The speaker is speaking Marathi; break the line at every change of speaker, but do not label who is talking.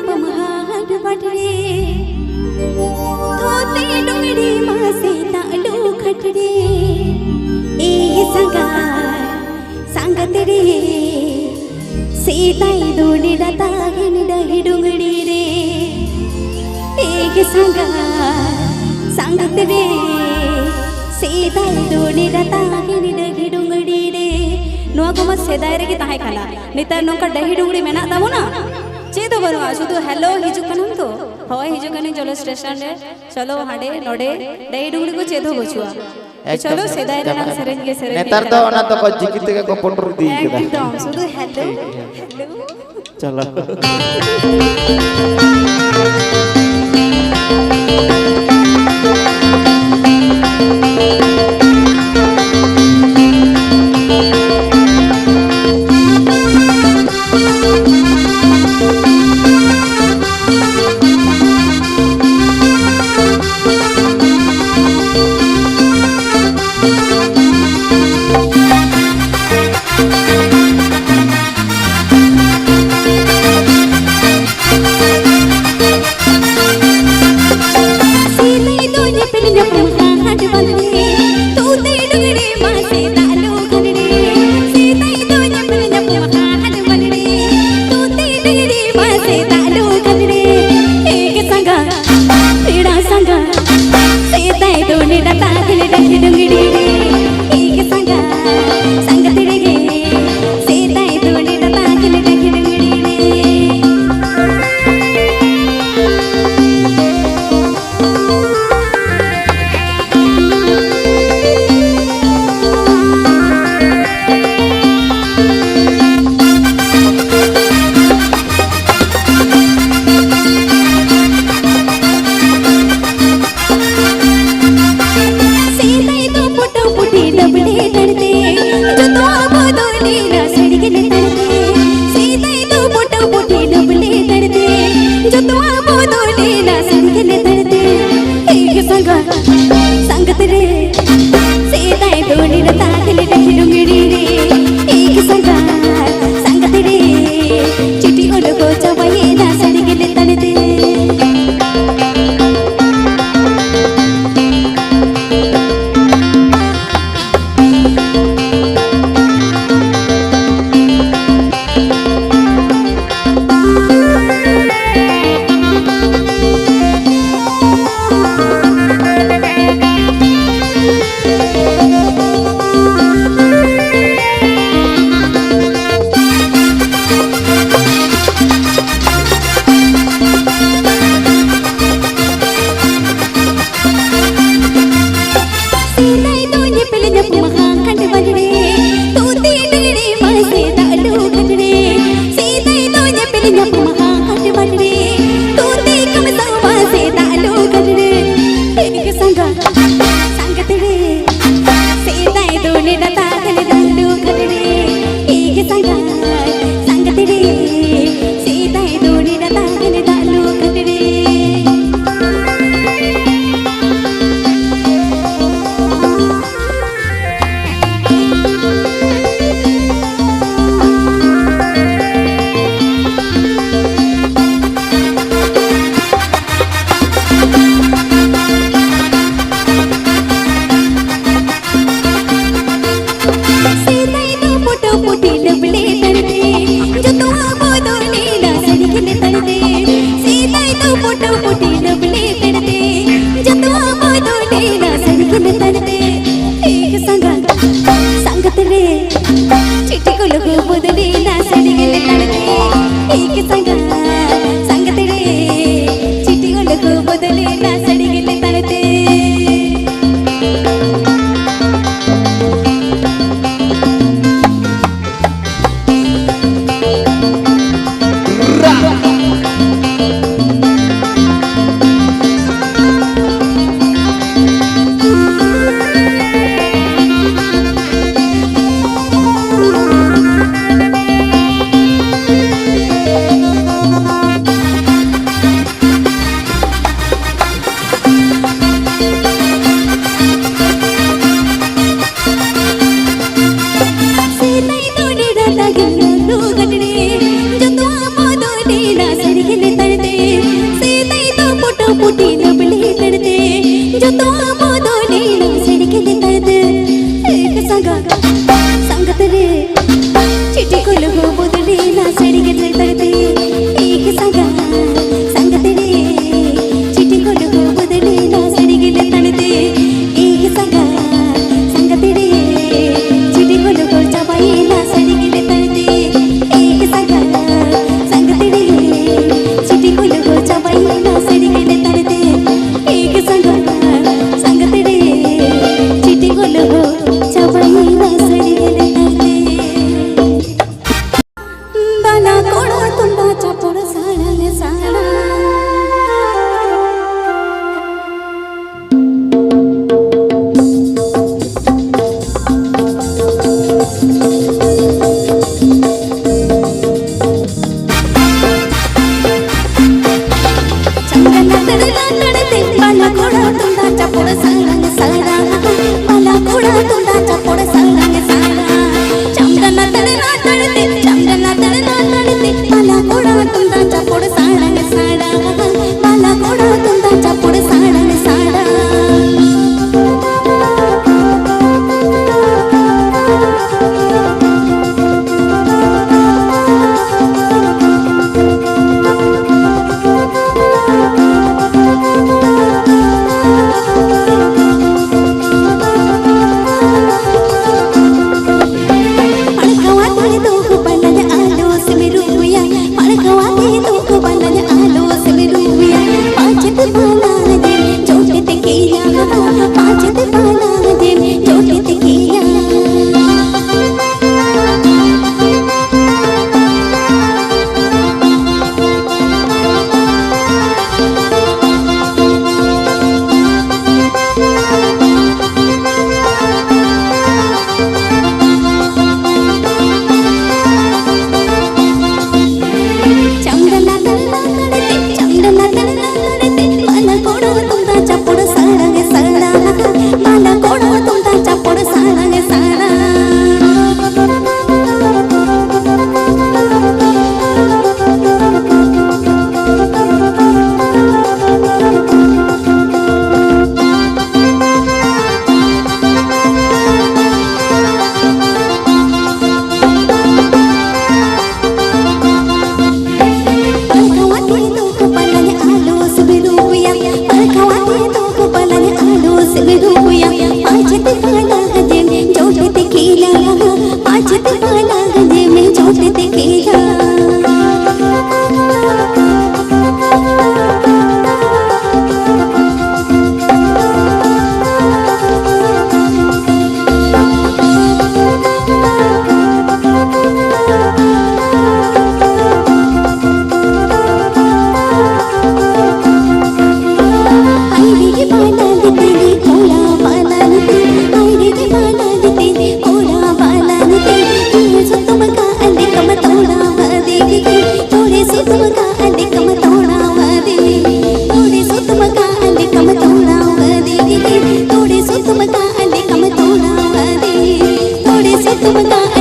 pemahat padre thote dongdi mase talu khatde eh sangat re setai doni data gini dahi dongdi re eh sangat re setai doni data gini dahi dongdi re नोआ को मत सेदाय रे की ताहे खाना नितर नोका दही डुंगड़ी मेना ताबो ना चेदो बनुआ शुधु हेलो हिजु कनम तो होय हिजु कने चलो स्टेशन रे चलो हाडे नोडे दही डुंगड़ी को चेदो बचुआ चलो सेदाय रे नाम सेरेंज के सेरेंज
नेतर तो ओना तो को जिकित के को पोटर दी केदा
एकदम शुधु हेलो हेलो
चलो
गोल गोलच्या बाईला सडी गेले तळते एक सांगा सांगते रे चिटी गोल गोलच्या बाईला सडी गेले तळते एक सांगा सांगते रे चिटी गोल गोलच्या बाईला सडी गेले तळते बाला कोणा तुंबाच्या पोड साळा साळा तुमका